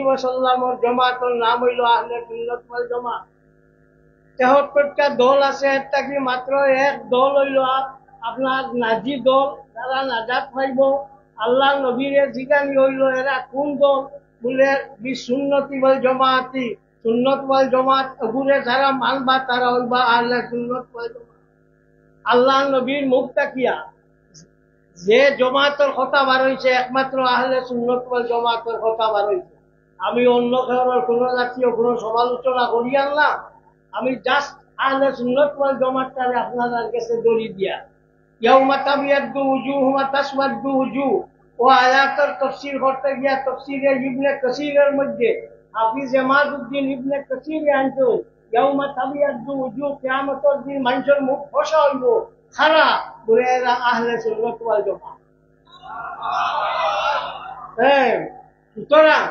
আলাইহি ওয়াসাল্লামের জামাতের নাম হইল আহলে সুন্নাত ওয়াল জামাত। 73টা দল আছে, একটা কি মাত্র এক দল হইল আপনার নাজি দল, যারা নাজাত পাইব। আল্লাহ নবীরে জিজ্ঞানি হইল এরা কোন দল, বলে বিসুন্নতি ওয়াল জামাতি, সুন্নত ওয়াল জামাত এগুলো যারা মানবা তারা হইবা আহলে সুন্নত ওয়াল জামাত। আল্লাহ নবীর মুখ তাকিয়া যে জমাতের কথা বার হয়েছে একমাত্র আহলে সুন্নত ওয়াল জামাতের কথা বার হয়েছে। আমি অন্য কারোর কোনো জাতীয় কোনো সমালোচনা করি আনলাম, আমি জাস্ট আহলে সুন্নত ওয়াল জামাতটারে আপনাদের কাছে দড়ি দিয়া ইয়াউমা তাবিয়াদ্দু উজুহু ওয়া তাসওয়াদ্দু উজুহ ও আয়াতের তাফসীর করতে গিয়া তাফসীরে ইবনে কাসীরের মধ্যে হাফিজ ইমাদউদ্দিন ইবনে কাসীর আনতো ইয়াউমা তাবিয়াদ্দু উজুহ, কিয়ামতের দিন মানুষের মুখ ফসা হইব খারা, বলে এরা আহলে সুন্নাত ওয়াল জামাত। হ্যাঁ, সুতরাং